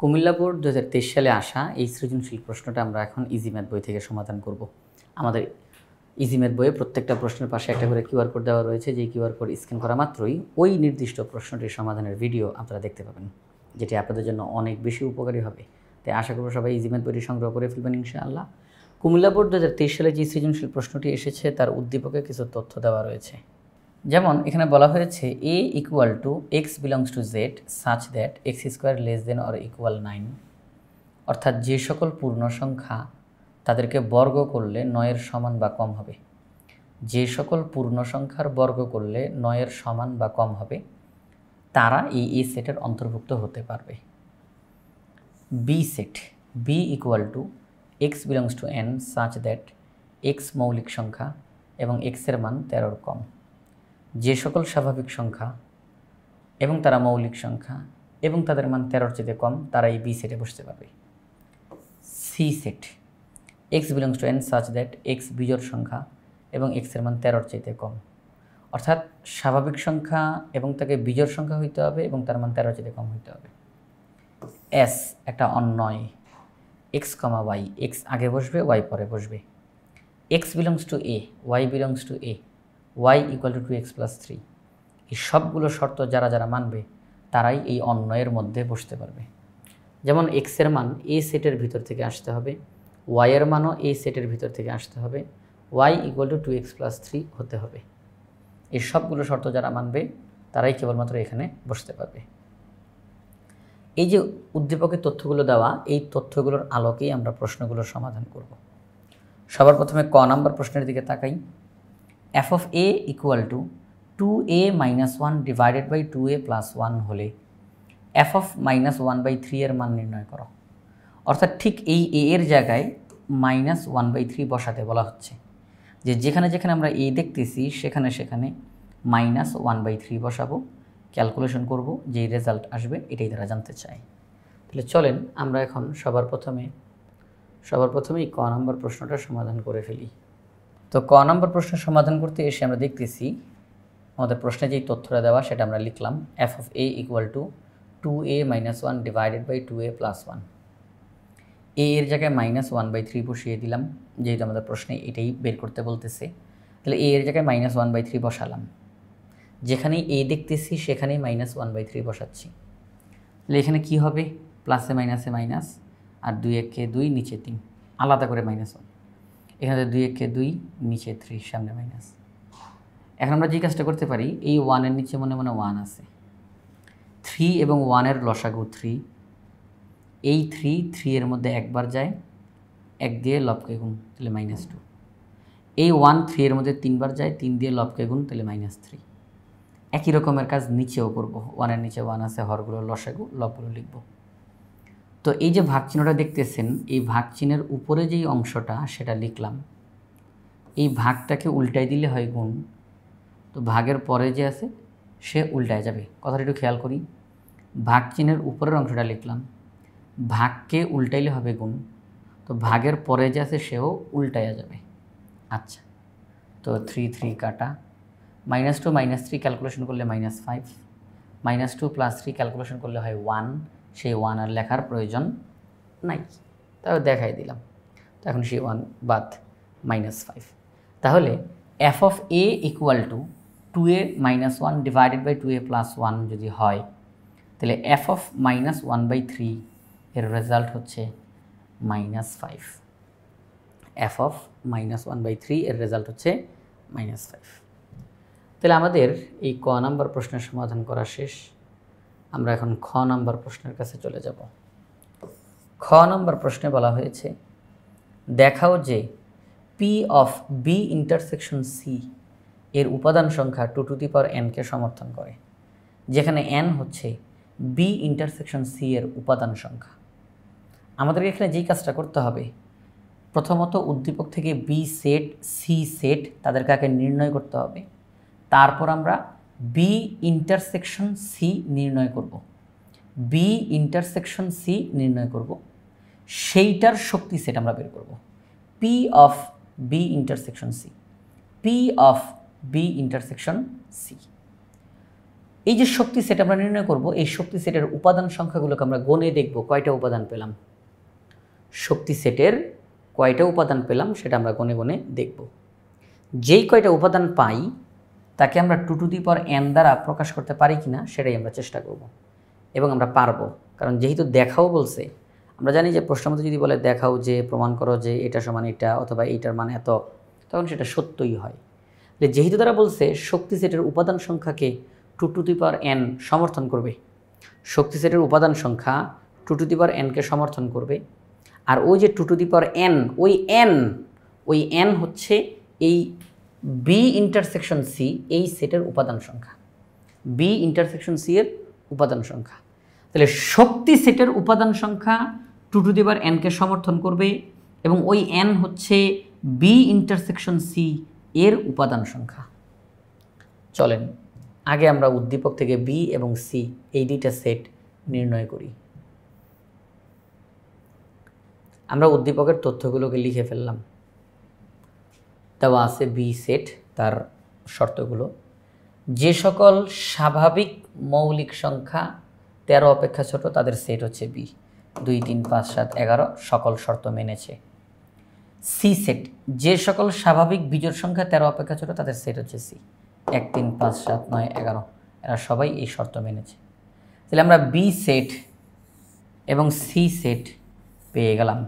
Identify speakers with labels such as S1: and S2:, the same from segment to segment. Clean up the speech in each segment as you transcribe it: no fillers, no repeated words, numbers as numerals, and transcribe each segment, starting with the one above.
S1: Comilla board 2023 সালে আসা এই সৃজনশীল প্রশ্নটা আমরা এখন ইজি ম্যাথ বই থেকে সমাধান করব। আমাদের ইজি ম্যাথ বইয়ে প্রত্যেকটা প্রশ্নের পাশে একটা করে কিউআর কোড দেওয়া রয়েছে, যে কিউআর কোড স্ক্যান করা মাত্রই ওই নির্দিষ্ট প্রশ্নটির সমাধানের ভিডিও আপনারা দেখতে পাবেন, যেটি আপনাদের জন্য অনেক বেশি উপকারী হবে। তাই আশা করব সবাই ইজি ম্যাথ বইটি সংগ্রহ করে ফেলবেন ইনশাআল্লাহ। কুমিল্লা বোর্ড 2023 সালে যে সৃজনশীল প্রশ্নটি এসেছে তার উদ্দীপকে কিছু তথ্য দেওয়া রয়েছে। যেমন এখানে বলা হয়েছে a equal to x belongs to Z such that x square less than or equal 9, অর্থাৎ যে সকল পূর্ণ সংখ্যা তাদেরকে বর্গ করলে 9-এর সমান বা কম হবে। যে সকল পূর্ণ সংখ্যার বর্গ করলে 9-এর সমান বা কম হবে তারা এই এ সেটের অন্তর্ভুক্ত হতে পারবে। B set B equal to x belongs to N such that x মৌলিক সংখ্যা এবং এক্সের মান 13-এর কম। যে সকল স্বাভাবিক সংখ্যা এবং তারা মৌলিক সংখ্যা এবং তাদের মান 13-এর চেয়ে কম তারা এই বি সেটে বসতে পারবে। C set x belongs to N such that x বিজোড় সংখ্যা এবং এক্সের মান 13-এর চেয়ে কম, অর্থাৎ স্বাভাবিক সংখ্যা এবং তাকে বিজোড় সংখ্যা হইতে হবে এবং তার মান 13-এর চেয়ে কম হইতে হবে। এস একটা অন্যয় এক্স কমা ওয়াই, এক্স আগে বসবে ওয়াই পরে বসবে। X belongs to A y belongs to A y equal to 2x + 3, এই সবগুলো শর্ত যারা যারা মানবে তারাই এই অন্যয়ের মধ্যে বসতে পারবে। যেমন এক্সের মান এ সেটের ভিতর থেকে আসতে হবে, ওয়াইয়ের মানও এ সেটের ভিতর থেকে আসতে হবে, ওয়াই ইকুয়াল টু 2x + 3 হতে হবে। এই সবগুলো শর্ত যারা মানবে তারাই কেবলমাত্র এখানে বসতে পারবে। এই যে উদ্দীপকের তথ্যগুলো দেওয়া, এই তথ্যগুলোর আলোকেই আমরা প্রশ্নগুলোর সমাধান করব। সবার প্রথমে ক নাম্বার প্রশ্নের দিকে তাকাই। f of a equal to 2a - 1 divided by 2a + 1 হলে f of -1/3 এর মান নির্ণয় করো। অর্থাৎ ঠিক এই a এর জায়গায় -1/3 বসাতে বলা হচ্ছে, যে যেখানে যেখানে আমরা a দেখতেছি সেখানে সেখানে -1/3 বসাবো, ক্যালকুলেশন করব, যেই রেজাল্ট আসবে এটাই তারা জানতে চায়। তাহলে চলেন আমরা এখন সবার প্রথমেই ক নাম্বার প্রশ্নটা সমাধান করে ফেলি। তো ক নাম্বার প্রশ্নের সমাধান করতে এসে আমরা দেখতেছি আমাদের প্রশ্নে যেই তথ্যটা দেওয়া সেটা আমরা লিখলাম f of a equal to 2a - 1 divided by 2a + 1। a এর জায়গায় -1/3 বসিয়ে দিলাম, যেহেতু আমাদের প্রশ্নে এটাই বের করতে বলতেছে। তাহলে a এর জায়গায় -1/3 বসালাম, যেখানেই a দেখতেছি সেখানেই -1/3 বসাচ্ছি। তাহলে এখানে কি হবে, প্লাসে মাইনাসে মাইনাস, আর 2 1 × 2 নিচে 3, আলাদা করে -1। এখানে 2 1 × 2 নিচে 3, সামনে মাইনাস। এখন আমরা যে কাজটা করতে পারি, এই 1-এর নিচে মনে মনে 1 আছে, 3 এবং 1-এর লসাগু 3, এই 3 এর মধ্যে একবার যায়, 1 দিয়ে লবকে গুণ, তাহলে -2। এই 1 3 এর মধ্যে 3বার যায়, 3 দিয়ে লবকে গুণ, তাহলে -3। একই রকমের কাজ নিচেও করব, 1-এর নিচে 1 আছে, হরগুলো লসাগু, লবগুলো লিখব। তো এই যে ভাগ চিহ্নটা দেখতেছেন, এই ভাগ চিহ্নের উপরে যেই অংশটা সেটা লিখলাম, এই ভাগটাকে উল্টাই দিলে হয় গুণ, তো ভাগের পরে যে আছে সে উল্টায় যাবে। কথাটা একটু খেয়াল করি, ভাগ চিহ্নের উপরের অংশটা লিখলাম, ভাগকে উল্টাইলে হবে গুণ, তো ভাগের পরে যে আছে সেও উল্টায়া যাবে। আচ্ছা, তো 3 3 কাটা, -2 - 3 ক্যালকুলেশন করলে -5, -2 + 3 ক্যালকুলেশন করলে হয় 1, সেই 1 আর লেখার প্রয়োজন নাই, তাহলে দেখাই দিলাম। তো এখন সেই 1 বাদ, -5। তাহলে f of a equal to 2a - 1 divided by 2a + 1 যদি হয়, তাহলে f of -1/3 এর রেজাল্ট হচ্ছে -5। f of -1/3 এর রেজাল্ট হচ্ছে -5। তাহলে আমাদের এই ক নাম্বার প্রশ্নের সমাধান করা শেষ। আমরা এখন খ নাম্বার প্রশ্নের কাছে চলে যাব। খ নাম্বার প্রশ্নে বলা হয়েছে, দেখাও যে p of b intersection c এর উপাদান সংখ্যা 2n কে সমর্থন করে, যেখানে n হচ্ছে b ইন্টারসেকশন c এর উপাদান সংখ্যা। আমাদেরকে এখানে যেই কাজটা করতে হবে, প্রথমত উদ্দীপক থেকে বি সেট সি সেট তাদেরকে আগে নির্ণয় করতে হবে, তারপর আমরা বি ইন্টারসেকশন সি নির্ণয় করব। বি ইন্টারসেকশন সি নির্ণয় করব, সেইটার শক্তি সেট আমরা বের করব। P of B intersection C, P of B intersection C. এই যে শক্তি সেট আমরা নির্ণয় করব, এই শক্তি সেটের উপাদান সংখ্যাগুলোকে আমরা গণে দেখব কয়টা উপাদান পেলাম। শক্তি সেটের কয়টা উপাদান পেলাম সেটা আমরা গণে গণে দেখব। যেই কয়টা উপাদান পাই তাকে আমরা 2 টু দি পাওয়ার n দ্বারা প্রকাশ করতে পারি কিনা সেটাই আমরা চেষ্টা করব, এবং আমরা পারবো। কারণ যেহেতু দেখাও বলছে, আমরা জানি যে প্রশ্নের মধ্যে যদি বলে দেখাও যে প্রমাণ করো যে এটা সমান এটা অথবা এইটার মান এত, তখন সেটা সত্যই হয়। যেহেতু তারা বলছে শক্তি সেটের উপাদান সংখ্যাকে 2 টু দি পাওয়ার n সমর্থন করবে, শক্তি সেটের উপাদান সংখ্যা 2 টু দি পাওয়ার n কে সমর্থন করবে, আর ওই যে 2 টু দি পাওয়ার n, ওই n হচ্ছে এই b ইন্টারসেকশন c এই সেটের উপাদান সংখ্যা, b ইন্টারসেকশন c এর উপাদান সংখ্যা। তাহলে শক্তি সেটের উপাদান সংখ্যা 2 টু দি পাওয়ার n কে সমর্থন করবে, এবং ওই n হচ্ছে b ইন্টারসেকশন c এর উপাদান সংখ্যা। চলেন আগে আমরা উদ্দীপক থেকে b এবং c এই দুইটা সেট নির্ণয় করি। আমরা উদ্দীপকের তথ্যগুলোকে লিখে ফেললাম। দেওয়া আছে b সেট, তার শর্তগুলো। যে সকল স্বাভাবিক মৌলিক সংখ্যা 13 অপেক্ষা ছোট তাদের সেট হচ্ছে b, 2 3 5 7 11 সকল শর্ত মেনেছে। সি সেট, যে সকল স্বাভাবিক বিজোড় সংখ্যা 13 অপেক্ষা ছোট তাদের সেট হচ্ছে c, 1 3 5 7 9 11 এরা সবাই এই শর্ত মেনেছে। তাহলে আমরা বি সেট এবং সি সেট পেয়ে গেলাম।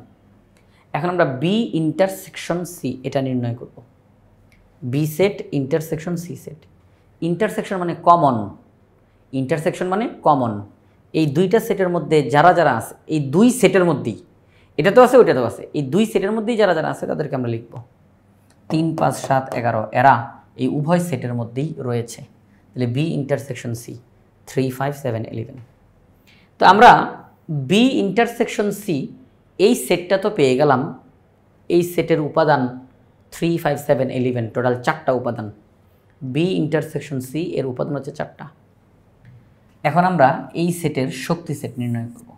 S1: এখন আমরা বি ইন্টারসেকশন সি এটা নির্ণয় করব। B set intersection C set. Intersection মানে কমন, ইন্টারসেকশন মানে কমন। এই দুইটা সেটের মধ্যে যারা যারা আছে, এই দুই সেটের মধ্যেই, এটা তো আছে ওইটা তো আছে, এই দুই সেটের মধ্যেই যারা যারা আছে তাদেরকে আমরা লিখব 3 5 7 11 এরা এই উভয় সেটের মধ্যেই রয়েছে। তাহলে বি ইন্টারসেকশন সি 3 5 7 11। তো আমরা বি ইন্টারসেকশন সি এই সেটটা তো পেয়ে গেলাম। এই সেটের উপাদান 3 5 7 11, টোটাল 4টা উপাদান। বি ইন্টারসেকশন সি এর উপাদান হচ্ছে 4টা। এখন আমরা এই সেটের শক্তি সেট নির্ণয় করব।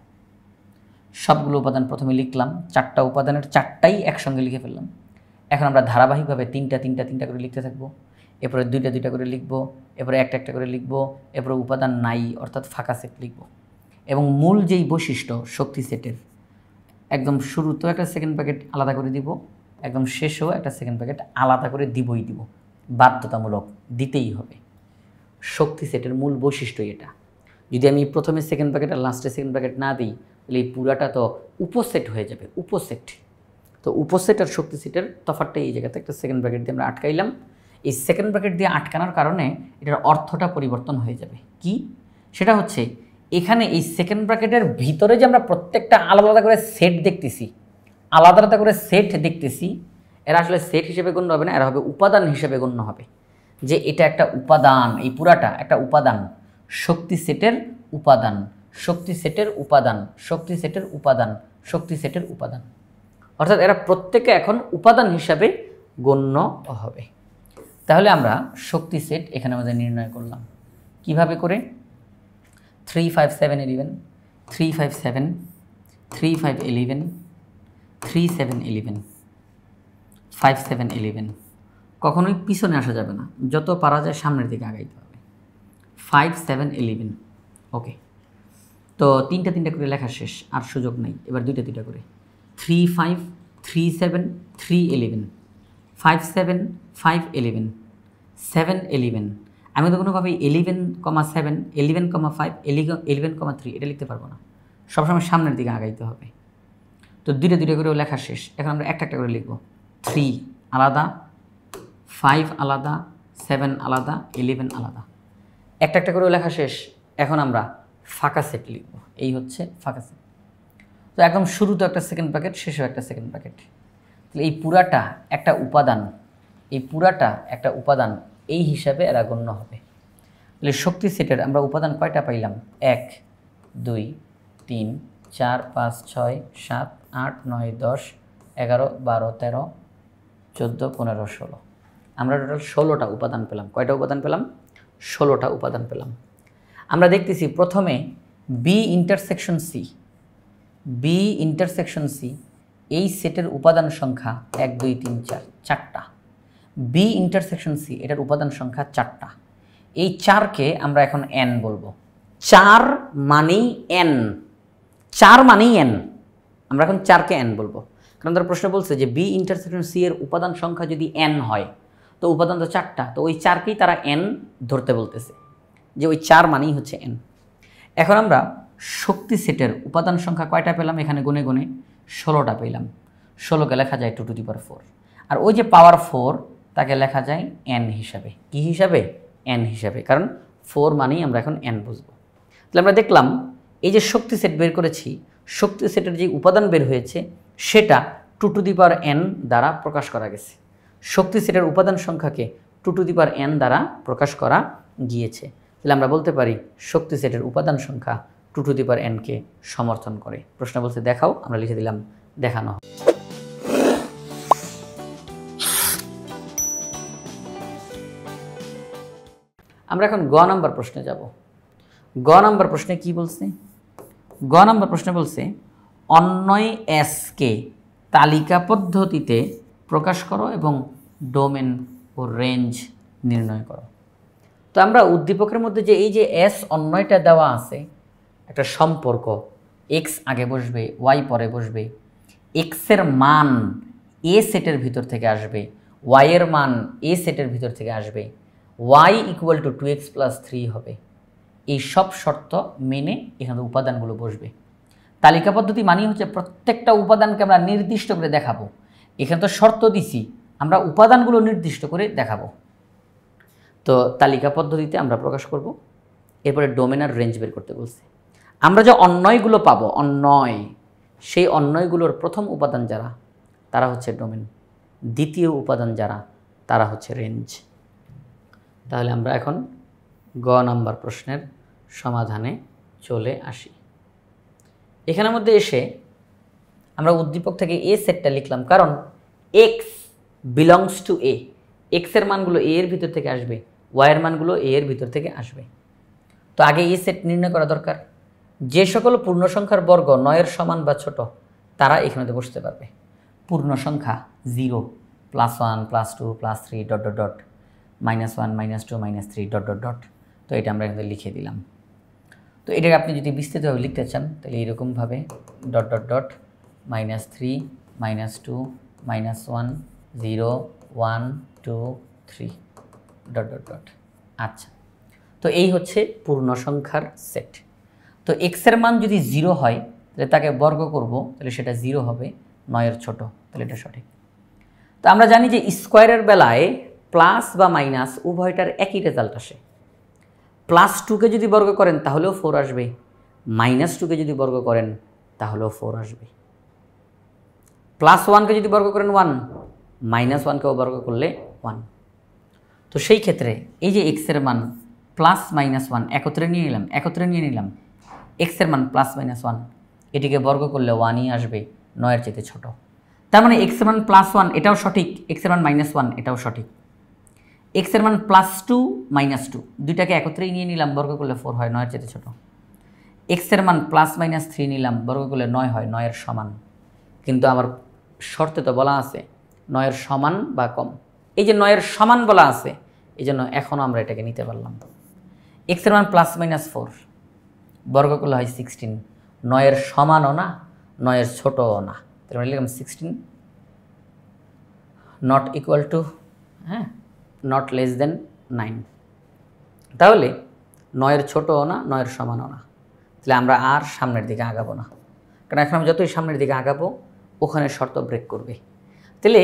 S1: সবগুলো উপাদান প্রথমে লিখলাম, 4টা উপাদানের 4টাই একসঙ্গে লিখে ফেললাম। এখন আমরা ধারাবাহিকভাবে 3টা করে লিখতে থাকবো, এরপরে 2টা করে লিখব, এরপরে একটা করে লিখব, এরপরে উপাদান নাই অর্থাৎ ফাঁকা সেট লিখব। এবং মূল যেই বৈশিষ্ট্য শক্তি সেটের, একদম শুরুতেও একটা সেকেন্ড প্যাকেট আলাদা করে দিব, একদম শেষেও একটা সেকেন্ড প্যাকেট আলাদা করে দিব, বাধ্যতামূলক দিতেই হবে। শক্তি সেটের মূল বৈশিষ্ট্যই এটা। যদি আমি প্রথমে সেকেন্ড প্যাকেট আর লাস্টে সেকেন্ড প্যাকেট না দিই তাহলে এই পুরাটা তো উপসেট হয়ে যাবে, উপসেট। তো উপসেট আর শক্তি সেটের তফাৎটা এই জায়গাতে একটা সেকেন্ড ব্র্যাকেট দিয়ে আমরা আটকাইলাম। এই সেকেন্ড ব্র্যাকেট দিয়ে আটকানোর কারণে এটার অর্থটা পরিবর্তন হয়ে যাবে। কি? সেটা হচ্ছে এখানে এই সেকেন্ড ব্র্যাকেটের ভিতরে যে আমরা প্রত্যেকটা আলাদা আলাদা করে সেট দেখতেছি, আলাদা আলাদা করে সেট দেখতেছি, এরা আসলে সেট হিসেবে গণ্য হবে না, এরা হবে উপাদান হিসেবে গণ্য হবে। যে এটা একটা উপাদান, এই পুরাটা একটা উপাদান, শক্তি সেটের উপাদান, শক্তি সেটের উপাদান, শক্তি সেটের উপাদান, শক্তি সেটের উপাদান। অর্থাৎ এরা প্রত্যেকে এখন উপাদান হিসাবে গণ্য হবে। তাহলে আমরা শক্তি সেট এখানে আমাদের নির্ণয় করলাম কিভাবে করে? 3 5 7 11, 3 5 7, 3 5 11, 3 7 11, 5 7 11। কখনোই পিছনে আসা যাবে না, যত পারা যায় সামনের দিকে আগাইতে হবে। 5 7 11। ওকে, তো তিনটা করে লেখা শেষ, আর সুযোগ নেই। এবার দুইটা করে 3 5 3 7 3 11, 5 7 5 11, 7 11। আমি তো কোনোভাবেই 11,7 11,5 11,3 এটা লিখতে পারবো না, সবসময় সামনের দিকে আগাইতে হবে। তো দুইটা করেও লেখা শেষ। এখন আমরা একটা করে লিখব। 3 আলাদা, 5 আলাদা, 7 আলাদা, 11 আলাদা। একটা করেও লেখা শেষ। এখন আমরা ফাঁকা সেট লিখব। এই হচ্ছে ফাঁকা সেট। তো একদম শুরুতে একটা সেকেন্ড প্যাকেট, শেষেও একটা সেকেন্ড প্যাকেট। তাহলে এই পুরাটা একটা উপাদান, এই পুরাটা একটা উপাদান, এই হিসাবে এরা গণ্য হবে। তাহলে শক্তি সেটের আমরা উপাদান কয়টা পাইলাম? 1 2 3 4 5 6 7 8 9 10 11 12 13 14 15 16। আমরা টোটাল 16টা উপাদান পেলাম। কয়টা উপাদান পেলাম? 16টা উপাদান পেলাম। আমরা দেখতেছি প্রথমে B intersection C, B intersection C এই সেটের উপাদান সংখ্যা 1 2 3 4 4টা। বি ইন্টারসেকশন সি এটার উপাদান সংখ্যা 4টা। এই 4কে আমরা এখন n বলবো। 4 মানেই n, 4 মানেই n, আমরা এখন 4কে n বলবো। কারণ তার প্রশ্ন বলছে যে বি ইন্টারসেকশন সি এর উপাদান সংখ্যা যদি n হয়, তো উপাদান তো 4টা, তো ওই 4কেই তারা n ধরতে বলতেছে, যে ওই 4 মানেই হচ্ছে n। এখন আমরা শক্তি সেটের উপাদান সংখ্যা কয়টা পেলাম? এখানে গুনে গুনে 16টা পেলাম। 16কে লেখা যায় 2 টু দি পাওয়ার 4, আর ওই যে পাওয়ার 4 তাকে লেখা যায় n হিসাবে। কি হিসাবে? n হিসাবে, কারণ 4 মানেই আমরা এখন n বুঝবো। তাহলে আমরা দেখলাম এই যে শক্তি সেট বের করেছি, শক্তি সেটের যে উপাদান বের হয়েছে সেটা 2 টু দি পাওয়ার n দ্বারা প্রকাশ করা গেছে। শক্তি সেটের উপাদান সংখ্যাকে 2 টু দি পাওয়ার n দ্বারা প্রকাশ করা গিয়েছে। তাহলে আমরা বলতে পারি শক্তি সেটের উপাদান সংখ্যা 2 টু দি পাওয়ার n কে সমর্থন করে। প্রশ্ন বলছে দেখাও, আমরা লিখে দিলাম দেখানো। আমরা এখন গ নাম্বার প্রশ্নে যাব। গ নাম্বার প্রশ্নে কি বলছে? গ নাম্বার প্রশ্নে বলছে অন্যয় এস কে তালিকা পদ্ধতিতে প্রকাশ করো এবং ডোমেন ও রেঞ্জ নির্ণয় করো। তো আমরা উদ্দীপকের মধ্যে যে এই যে এস অন্যয়টা দেওয়া আছে, একটা সম্পর্ক, এক্স আগে বসবে, ওয়াই পরে বসবে, এক্সের মান এ সেটের ভিতর থেকে আসবে, ওয়াইয়ের মান এ সেটের ভিতর থেকে আসবে, y equal to 2x plus 3 হবে। এই সব শর্ত মেনে এখানে উপাদানগুলো বসবে। তালিকা পদ্ধতি মানে হচ্ছে প্রত্যেকটা উপাদানকে আমরা নির্দিষ্ট করে দেখাবো। এখানে তো শর্ত দিছি, আমরা উপাদানগুলো নির্দিষ্ট করে দেখাবো। তো তালিকা পদ্ধতিতে আমরা প্রকাশ করব। এরপরে ডোমেন আর রেঞ্জ বের করতে বলছে। আমরা যে অন্যয়গুলো পাবো, অন্যয়, সেই অন্যয়গুলোর প্রথম উপাদান যারা তারা হচ্ছে ডোমেন, দ্বিতীয় উপাদান যারা তারা হচ্ছে রেঞ্জ। তাহলে আমরা এখন গ নাম্বার প্রশ্নের সমাধানে চলে আসি। এখানের মধ্যে এসে আমরা উদ্দীপক থেকে এ সেটটা লিখলাম, কারণ এক্স বিলংস টু এ, এক্সের মানগুলো এ এর ভিতর থেকে আসবে, ওয়াইয়ের মানগুলো এ এর ভিতর থেকে আসবে। তো আগে এ সেট নির্ণয় করা দরকার। যে সকল পূর্ণ সংখ্যার বর্গ 9-এর সমান বা ছোট তারা এখানে বসতে পারবে। পূর্ণ সংখ্যা 0, +1, +2, +3 dot dot dot, -1, -2, -3 dot dot dot. তো এটা আমরা এখানে লিখে দিলাম। তো এটাকে আপনি যদি বিস্তৃতভাবে লিখতে চান তাহলে এরকমভাবে dot dot dot, -3, -2, -1, 0, 1, 2, 3 dot dot dot. আচ্ছা, তো এই হচ্ছে পূর্ণ সংখ্যার সেট। তো এক্সের মান যদি 0 হয় তাহলে তাকে বর্গ করব, তাহলে সেটা 0 হবে, 9-এর ছোট, তাহলে এটা সঠিক। তো আমরা জানি যে স্কোয়ারের বেলায় প্লাস বা মাইনাস উভয়টার একই রেজাল্ট আসে। +2কে যদি বর্গ করেন তাহলেও 4 আসবে, -2কে যদি বর্গ করেন তাহলেও 4 আসবে। +1কে যদি বর্গ করেন 1, -1কেও বর্গ করলে 1। তো সেই ক্ষেত্রে এই যে এক্সের মান প্লাস -1 একত্রে নিয়ে নিলাম, এক্সের মান +-1, এটিকে বর্গ করলে 1ই আসবে, 9-এর চেয়ে ছোট। তার মানে এক্সের মান +1 এটাও সঠিক, এক্সের মান -1 এটাও সঠিক। এক্সের মান +2, -2 দুইটাকে একত্রেই নিয়ে নিলাম, বর্গ করলে 4 হয়, 9-এর চেয়ে ছোট। এক্সের মান +-3 নিলাম, বর্গ করলে 9 হয়, 9-এর সমান। কিন্তু আমার শর্তে তো বলা আছে 9-এর সমান বা কম। এই যে 9-এর সমান বলা আছে, এই জন্য এখনও আমরা এটাকে নিতে পারলাম। এক্সের মান +-4, বর্গ করলে হয় 16, 9-এর সমানও না, 9-এর ছোটও না। তাহলে আমরা লিখলাম 16 not equal to, not less than 9। তাহলে 9-এর ছোটও না, 9-এর সমানও না। তাহলে আমরা আর সামনের দিকে আগাবো না, কারণ এখন আমি যতই সামনের দিকে আগাবো ওখানে শর্ত ব্রেক করবে। তাহলে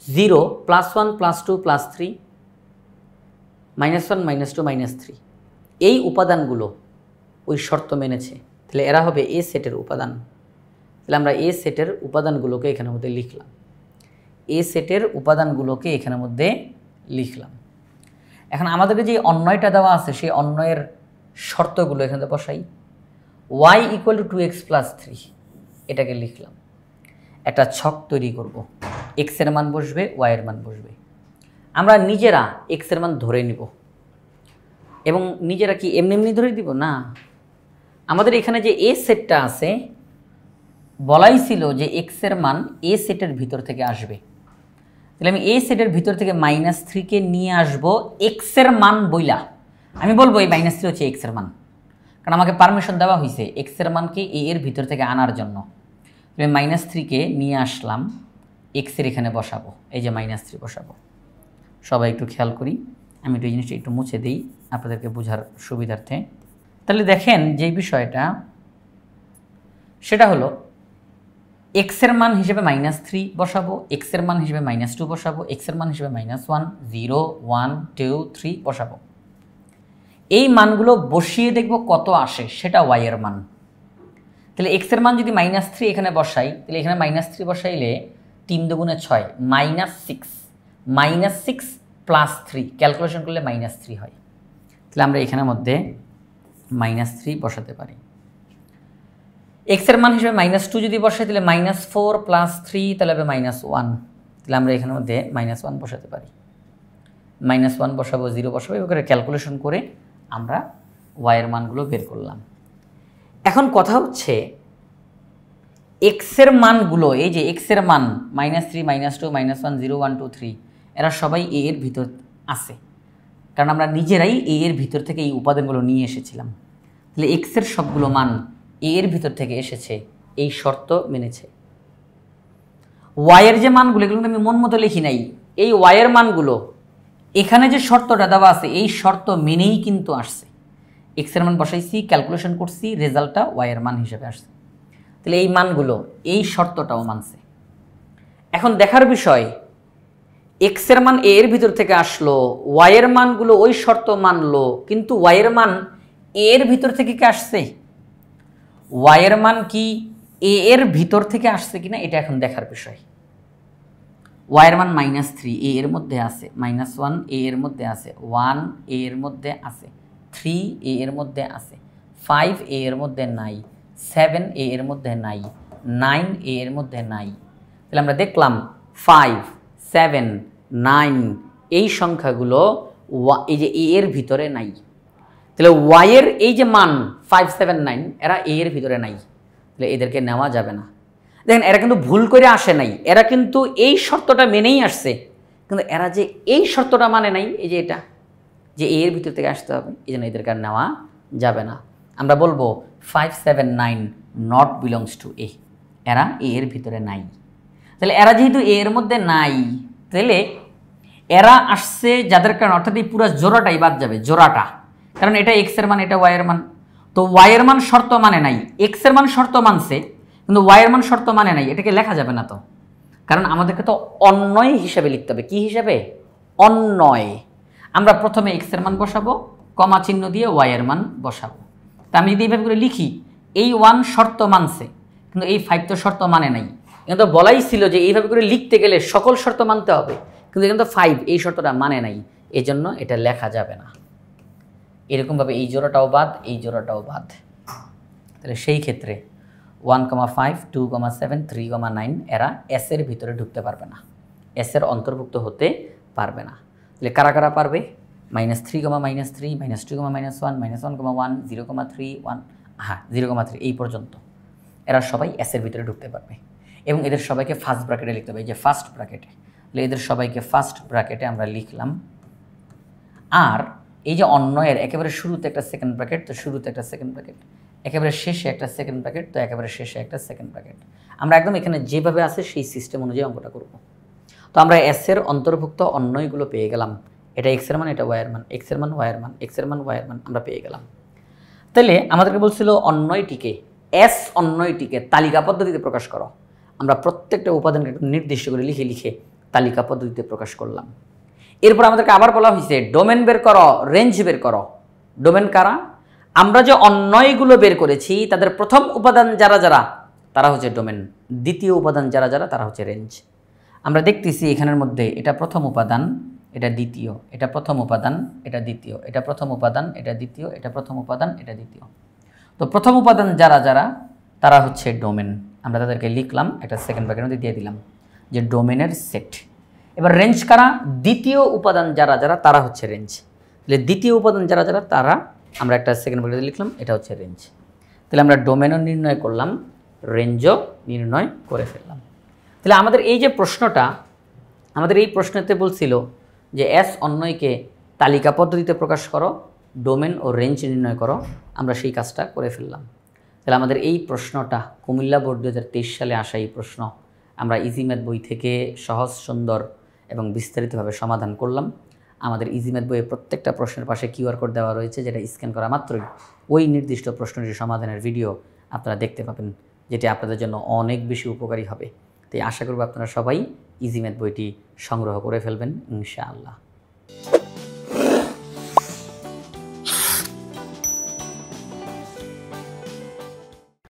S1: 0, +1, +2, +3, -1, -2, -3 এই উপাদানগুলো ওই শর্ত মেনেছে, তাহলে এরা হবে এ সেটের উপাদান। তাহলে আমরা এ সেটের উপাদানগুলোকে এখানের মধ্যে লিখলাম, এ সেটের উপাদানগুলোকে এখানের মধ্যে লিখলাম। এখন আমাদেরকে যে অন্যয়টা দেওয়া আছে সেই অন্যয়ের শর্তগুলো এখানে বসাই। y equal to 2x plus 3 এটাকে লিখলাম। একটা ছক তৈরি করব, এক্সের মান বসবে, ওয়াইয়ের মান বসবে। আমরা নিজেরা এক্সের মান ধরে নিব, এবং নিজেরা কি এমনি ধরে দিব না, আমাদের এখানে যে এ সেটটা আছে বলাই ছিল যে এক্সের মান এ সেটের ভিতর থেকে আসবে। তাহলে আমি এ সেটের ভিতর থেকে -3কে নিয়ে আসব এক্সের মান বইলা, আমি বলবো এই -3 হচ্ছে এক্স এর মান, কারণ আমাকে পারমিশন দেওয়া হয়েছে এক্স এর মানকে এ এর ভিতর থেকে আনার জন্য। আমি -3কে নিয়ে আসলাম, এক্স এর এখানে বসাবো, এই যে -3 বসাবো। সবাই একটু খেয়াল করি, আমি একটু এই জিনিসটা একটু মুছে দিই আপনাদেরকে বোঝার সুবিধার্থে। তাহলে দেখেন যে বিষয়টা, সেটা হলো এক্স এর মান হিসেবে -3 বসাবো, এক্স এর মান হিসেবে -2 বসাবো, এক্স এর মান হিসেবে -1, 0, 1, 2, 3 বসাবো। এই মানগুলো বসিয়ে দেখব কত আসে, সেটা ওয়াই এর মান। তাহলে এক্স এর মান যদি -3 এখানে বসাই, তাহলে এখানে -3 বসাইলে 3 দুগুণে 6, -6, -6 + 3 ক্যালকুলেশন করলে -3 হয়। তাহলে আমরা এখানের মধ্যে -3 বসাতে পারি। এক্স এর মান হিসেবে -2 যদি বসাই, তাহলে -4 + 3 তাহলে হবে -1। তাহলে আমরা এখানের মধ্যে -1 বসাতে পারি। -1 বসাবো, 0 বসাবো, এভাবে ক্যালকুলেশন করে আমরা ওয়াই এর মানগুলো বের করলাম। এখন কথা হচ্ছে এক্স এর মানগুলো, এই যে এক্স এর মান -3, -2, -1, 0, 1, 2, 3 এরা সবাই এ এর ভিতর আছে, কারণ আমরা নিজেরাই এ এর ভিতর থেকে এই উপাদানগুলো নিয়ে এসেছিলাম। তাহলে এক্স এর সবগুলো মান এ এর ভিতর থেকে এসেছে, এই শর্ত মেনেছে। ওয়াই এর যে মানগুলো, এগুলো আমি মন মতো লিখি নাই, এই ওয়াই এর মানগুলো এখানে যে শর্তটা দেওয়া আছে এই শর্ত মেনেই কিন্তু আসছে। এক্স এর মান বসাইছি, ক্যালকুলেশন করছি, রেজাল্টটা ওয়াই এর মান হিসেবে আসছে। তাহলে এই মানগুলো এই শর্তটাও মানছে। এখন দেখার বিষয়, এক্স এর মান এ এর ভিতর থেকে আসলো, ওয়াই এর মানগুলো ওই শর্ত মানলো, কিন্তু ওয়াই এর মান এ এর ভিতর থেকে কি আসছে? ওয়াই এর মান কি এ এর ভিতর থেকে আসছে কিনা এটা এখন দেখার বিষয়। ওয়াই এর মান -3 এ এর মধ্যে আছে, -1 এ এর মধ্যে আছে, 1 এ এর মধ্যে আছে, 3 এ এর মধ্যে আছে, 5 এ এর মধ্যে নাই, 7 এ এর মধ্যে নাই, 9 এ এর মধ্যে নাই। তাহলে আমরা দেখলাম 5, 7, 9 এই সংখ্যাগুলো এই যে এ এর ভিতরে নাই। তাহলে ওয়াই এর এই যে মান 5, 7, 9 এরা এ এর ভিতরে নাই, তাহলে এদেরকে নেওয়া যাবে না। দেখেন এরা কিন্তু ভুল করে আসে নাই, এরা কিন্তু এই শর্তটা মেনেই আসছে, কিন্তু এরা যে এই শর্তটা মানে নাই, এই যে এটা যে এ এর ভিতর থেকে আসতে হবে, এই জন্য এদেরকে আর নেওয়া যাবে না। আমরা বলবো 5, 7, 9 নট বিলংস টু এ, এরা এ এর ভিতরে নাই। তাহলে এরা যেহেতু এ এর মধ্যে নাই, তাহলে এরা আসছে যাদের কারণে, অর্থাৎ এই পুরো জোড়াটাই বাদ যাবে, জোড়াটা, কারণ এটা এক্স এর মান, এটা ওয়াই এর মান। তো ওয়াই এর মান শর্ত মানে নাই, এক্স এর মান শর্ত মানছে, কিন্তু ওয়াই এর মান শর্ত মানে নাই, এটাকে লেখা যাবে না তো, কারণ আমাদেরকে তো অন্যয় হিসাবে লিখতে হবে। কি হিসাবে? অন্যয়। আমরা প্রথমে এক্স এর মান বসাবো, কমা চিহ্ন দিয়ে ওয়াই এর মান বসাবো। তা আমি যদি এইভাবে করে লিখি, এই 1 শর্ত মানছে, কিন্তু এই 5 তো শর্ত মানে নাই। কিন্তু বলাই ছিল যে এইভাবে করে লিখতে গেলে সকল শর্ত মানতে হবে, কিন্তু এখানে তো 5 এই শর্তটা মানে নাই, এজন্য এটা লেখা যাবে না। এরকমভাবে এই জোড়াটাও বাদ, এই জোড়াটাও বাদ। তাহলে সেই ক্ষেত্রে 1,5, 2,7, 3,9 এরা এস এর ভিতরে ঢুকতে পারবে না, এস এর অন্তর্ভুক্ত হতে পারবে না। তাহলে কারা কারা পারবে? -3, -3, -2, -1, -1,1, 0,3, 1, হ্যাঁ 0,3 এই পর্যন্ত এরা সবাই এস এর ভিতরে ঢুকতে পারবে, এবং এদের সবাইকে ফার্স্ট ব্র্যাকেটে লিখতে হবে, এই যে ফার্স্ট ব্র্যাকেটে। তাহলে এদের সবাইকে ফার্স্ট ব্র্যাকেটে আমরা লিখলাম। আর এই যে অন্যয়ের একেবারে শুরুতে একটা সেকেন্ড ব্র্যাকেট, তো শুরুতে একটা সেকেন্ড ব্র্যাকেট, একেবারে শেষে একটা সেকেন্ড ব্র্যাকেট, তো একেবারে শেষে একটা সেকেন্ড ব্র্যাকেট। আমরা একদম এখানে যেভাবে আছে সেই সিস্টেম অনুযায়ী অঙ্কটা করব। তো আমরা এস এর অন্তর্ভুক্ত অন্যয়গুলো পেয়ে গেলাম, এটা এক্স এর মান, এটা ওয়াই এর মান, এক্স এর মান ওয়াই এর মান, এক্স এর মান ওয়াই এর মান আমরা পেয়ে গেলাম। তাহলে আমাদেরকে বলছিল অন্যয়টিকে, এস অন্যয়টিকে তালিকা পদ্ধতিতে প্রকাশ করো। আমরা প্রত্যেকটা উপাদানকে নির্দিষ্ট করে লিখে লিখে তালিকা পদ্ধতিতে প্রকাশ করলাম। এরপর আমাদেরকে আবার বলা হয়েছে ডোমেন বের করো, রেঞ্জ বের করো। ডোমেন কারা? আমরা যে অন্যয়গুলো বের করেছি তাদের প্রথম উপাদান যারা যারা তারা হচ্ছে ডোমেন, দ্বিতীয় উপাদান যারা যারা তারা হচ্ছে রেঞ্জ। আমরা দেখতেছি এখানের মধ্যে এটা প্রথম উপাদান, এটা দ্বিতীয়, এটা প্রথম উপাদান, এটা দ্বিতীয়, এটা প্রথম উপাদান, এটা দ্বিতীয়, এটা প্রথম উপাদান, এটা দ্বিতীয়। তো প্রথম উপাদান যারা যারা তারা হচ্ছে ডোমেন, আমরা তাদেরকে লিখলাম, একটা সেকেন্ড ব্র্যাকেটের মধ্যে দিয়ে দিলাম যে ডোমেনের সেট। এবার রেঞ্জ কারা? দ্বিতীয় উপাদান যারা যারা তারা হচ্ছে রেঞ্জ। তাহলে দ্বিতীয় উপাদান যারা যারা তারা আমরা একটা সেকেন্ড ব্র্যাকেটে লিখলাম, এটা হচ্ছে রেঞ্জ। তাহলে আমরা ডোমেনও নির্ণয় করলাম, রেঞ্জও নির্ণয় করে ফেললাম। তাহলে আমাদের এই যে প্রশ্নটা, আমাদের এই প্রশ্নতে বলছিল যে এস অন্যয়কে তালিকা পদ্ধতিতে প্রকাশ করো, ডোমেন ও রেঞ্জ নির্ণয় করো। আমরা সেই কাজটা করে ফেললাম। তাহলে আমাদের এই প্রশ্নটা কুমিল্লা বোর্ড 2023 সালে আসা এই প্রশ্ন আমরা ইজি ম্যাথ বই থেকে সহজ, সুন্দর এবং বিস্তারিতভাবে সমাধান করলাম। আমাদের ইজি ম্যাথ বইয়ে প্রত্যেকটা প্রশ্নের পাশে কিউআর কোড দেওয়া রয়েছে, যেটা স্ক্যান করা মাত্রই ওই নির্দিষ্ট প্রশ্নটির সমাধানের ভিডিও আপনারা দেখতে পাবেন, যেটি আপনাদের জন্য অনেক বেশি উপকারী হবে। তাই আশা করব আপনারা সবাই ইজি ম্যাথ বইটি সংগ্রহ করে ফেলবেন ইনশাআল্লাহ।